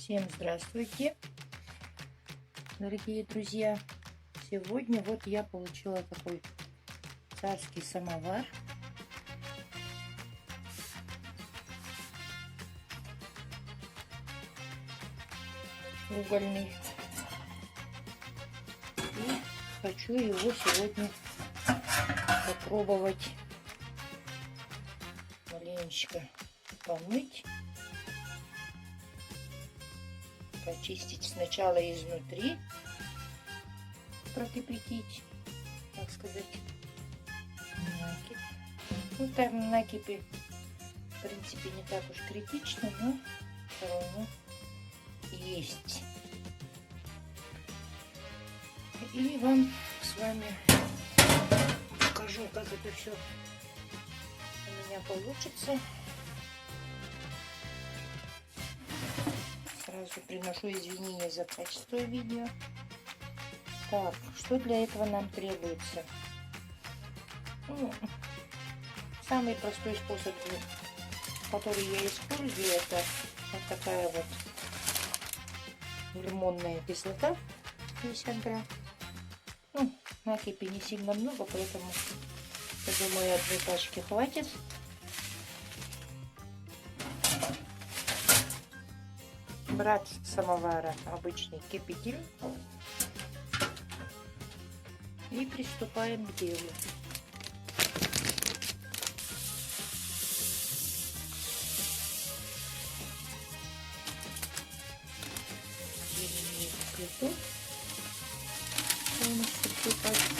Всем здравствуйте, дорогие друзья! Сегодня вот я получила такой царский самовар. Угольный. И хочу его сегодня попробовать маленечко помыть. Почистить сначала изнутри, прокипятить, так сказать, накипь. Ну, там накипи, в принципе, не так уж критично, но все равно есть. И вам с вами покажу, как это все у меня получится. Сразу приношу извинения за качество видео. Так, что для этого нам требуется? Ну, самый простой способ, который я использую, это вот такая вот лимонная кислота, 50 грамм. Ну, накипи не сильно много, поэтому, я думаю, одной пачки хватит. Брать с самовара обычный кипятильник и приступаем к делу. Плиту полностью всю пачку.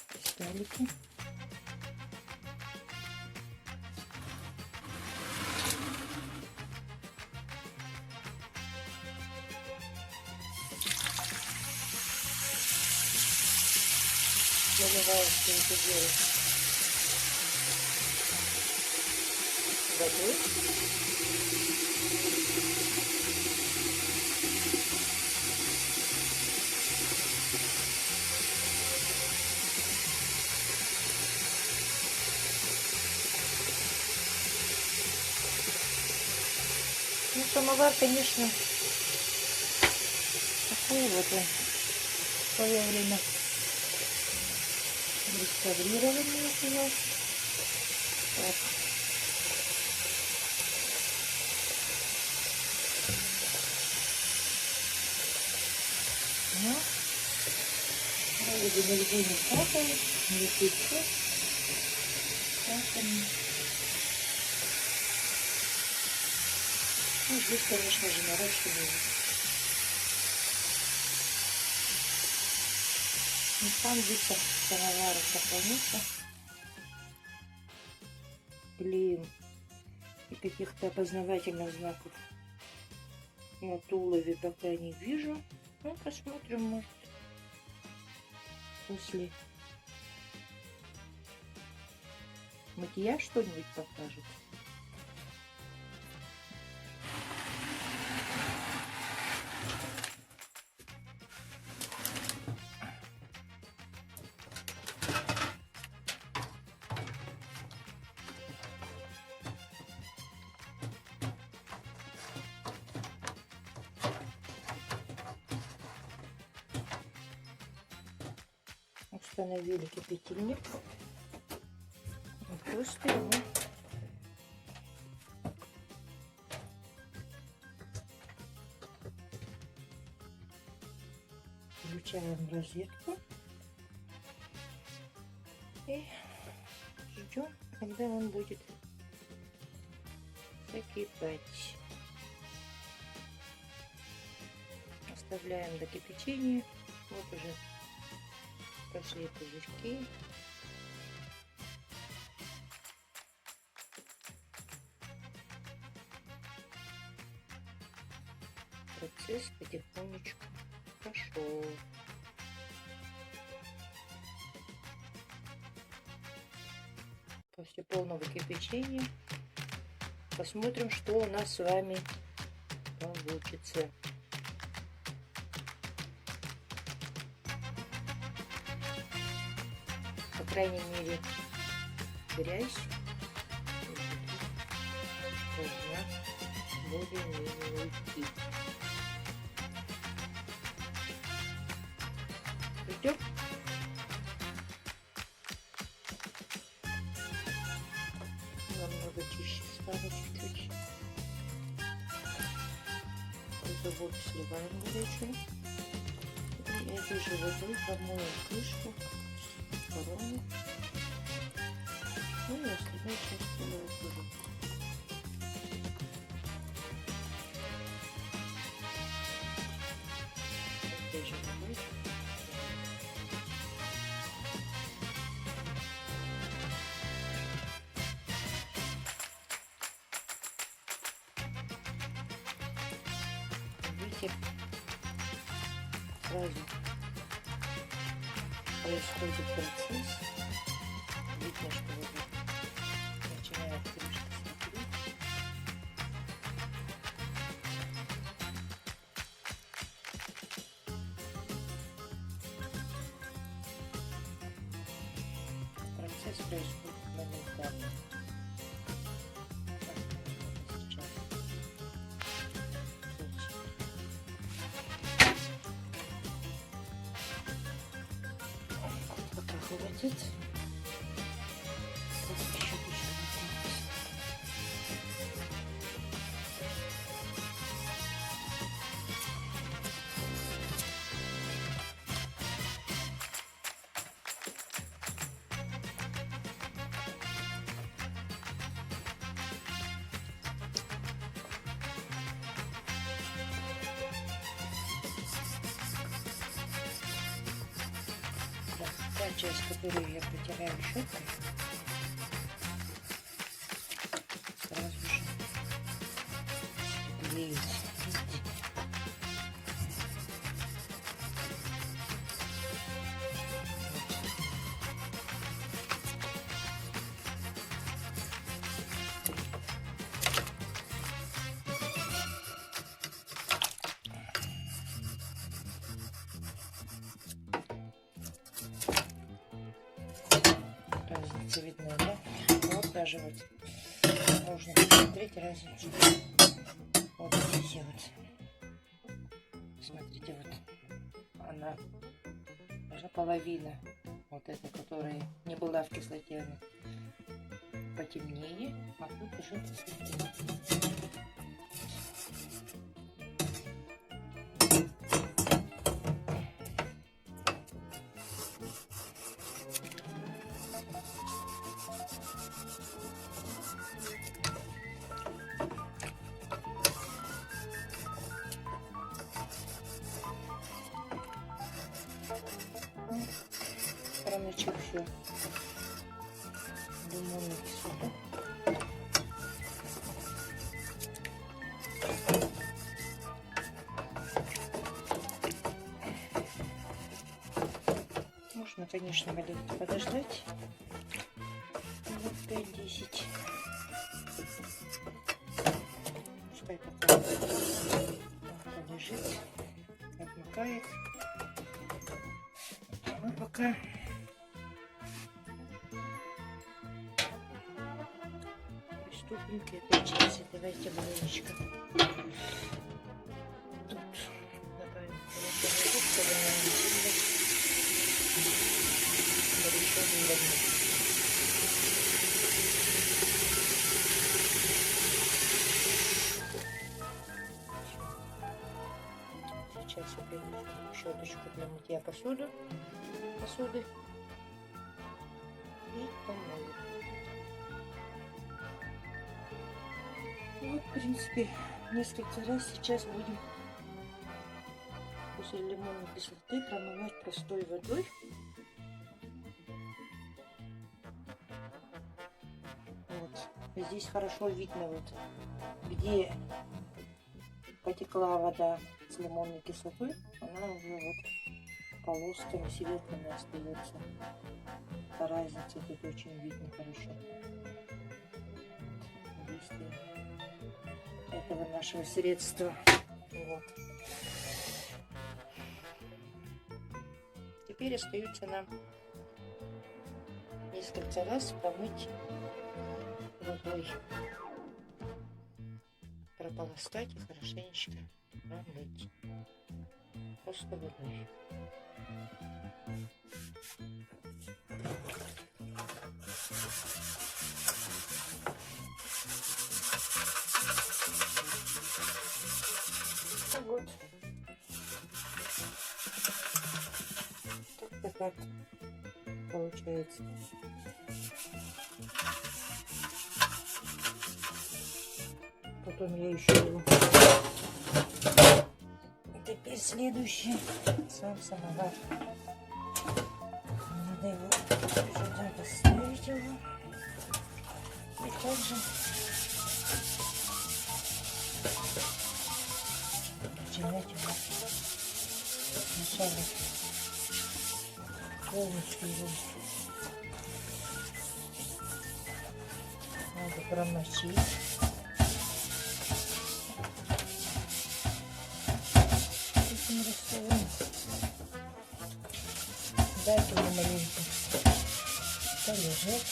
Кристаллики. Заливаю все это дело водой. Ну, самовар, конечно, такой вот он в свое время реставрирование у нас. Так. Ну, вроде нигде не капает, не течет. Ну, здесь, конечно же, наращиваю. И там где-то самовара сохранится. Блин, и каких-то опознавательных знаков на тулове пока не вижу. Ну, посмотрим, может, после макияж что-нибудь покажет. Установили кипятильник. Просто его включаем розетку и ждем, когда он будет закипать. Оставляем до кипячения. Вот уже пошли пузырьки. Процесс потихонечку пошел. После полного кипячения посмотрим, что у нас с вами получится. По крайней мере, грязь должна более-менее уйти. Идем. Намного чище стало чуть-чуть. Эту воду сливаем горячую. И этой же водой помоем крышку, сторону. Ну и остальную часть тоже. Этой же водой. Видите, сразу происходит процесс. Видно, что вот начинает крышка смотреть. Процесс происходит моментально. Сейчас. Пока хватит. Та часть, которую я протираю щеткой, сразу же клеится. Разница видна, да? Вот даже вот можно посмотреть разницу. Вот здесь вот. Смотрите, вот она даже половина вот эта, которая не была в кислоте, она потемнее, а тут уже посветлее. Промочил все лимонной кислотой. Можно, конечно, маленько подождать. Вот 5-10. Пускай пока полежит, отмокает. А пока приступим к этой части. Давайте маленечко тут добавим продуктов, чтобы она не сильно горячо не было. Сейчас я принесу щеточку для мытья посуды и помою. Вот, в принципе, несколько раз сейчас будем после лимонной кислоты промывать простой водой. Вот. Здесь хорошо видно, вот, где потекла вода с лимонной кислотой, она уже вот полосками светлыми остается. По разнице тут очень видно хорошо действие этого нашего средства. Вот. Теперь остается нам несколько раз помыть водой. прополоскать и хорошенечко промыть. Просто водой. Вот. Как-то так получается. Потом я еще его. Теперь следующий сам самовар. Надо его сюда поставить его. И также начинать его сначала полностью его надо промочить. Этим раствором. Дать ему маленько полежать.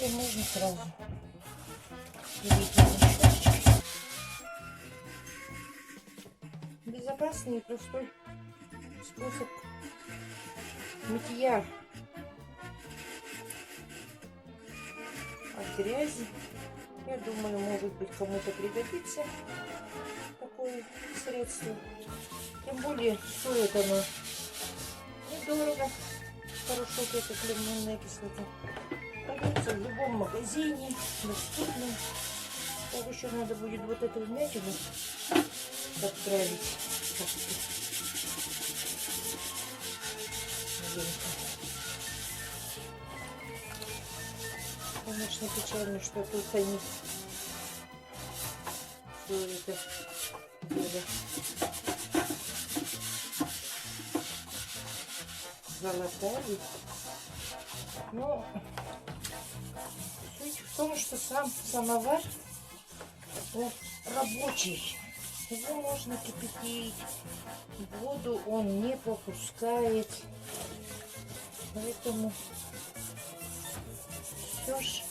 И можно сразу перейти на щеточки. Безопасный и простой способ мытья от грязи. Я думаю, может быть, кому-то пригодится такое средство. Тем более стоит оно недорого. Порошок это лимонная кислота. Продается в любом магазине, доступно. Так еще надо будет вот эту вмятину подправить. Конечно, печально, что тут они все это дело залатали. Но суть в том, что сам самовар рабочий. Его можно кипятить. Воду он не попускает. Поэтому все ж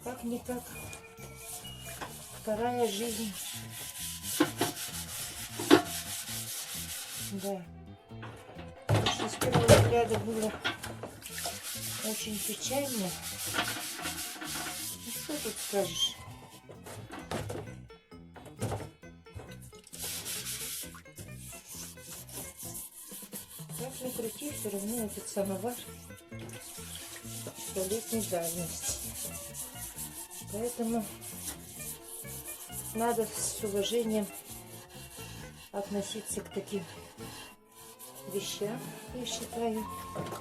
как-никак вторая жизнь. Да. Конечно, с первого взгляда было очень печально. Ну что тут скажешь? Как ни крути, все равно этот самовар столетней давности. Поэтому надо с уважением относиться к таким вещам, я считаю,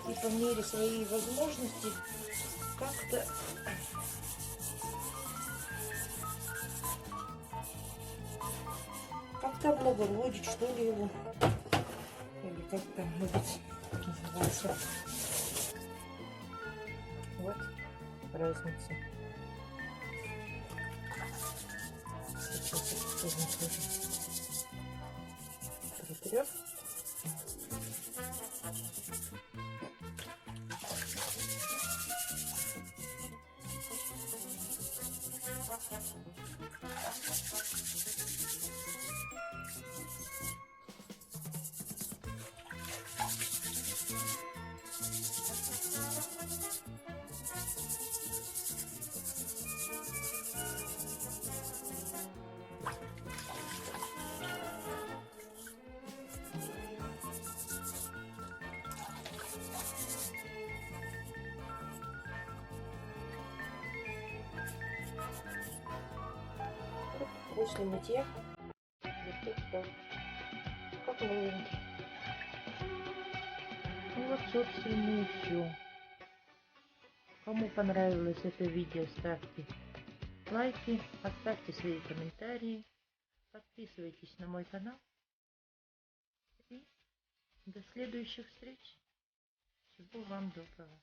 и по мере своей возможности как-то облагородить, что ли, его, или как там будет называться. Вот разница. Сейчас я тоже протрем. После мытья вот так, как новенький. Ну вот, собственно, и все. Кому понравилось это видео, ставьте лайки, оставьте свои комментарии, подписывайтесь на мой канал. И до следующих встреч. Всего вам доброго.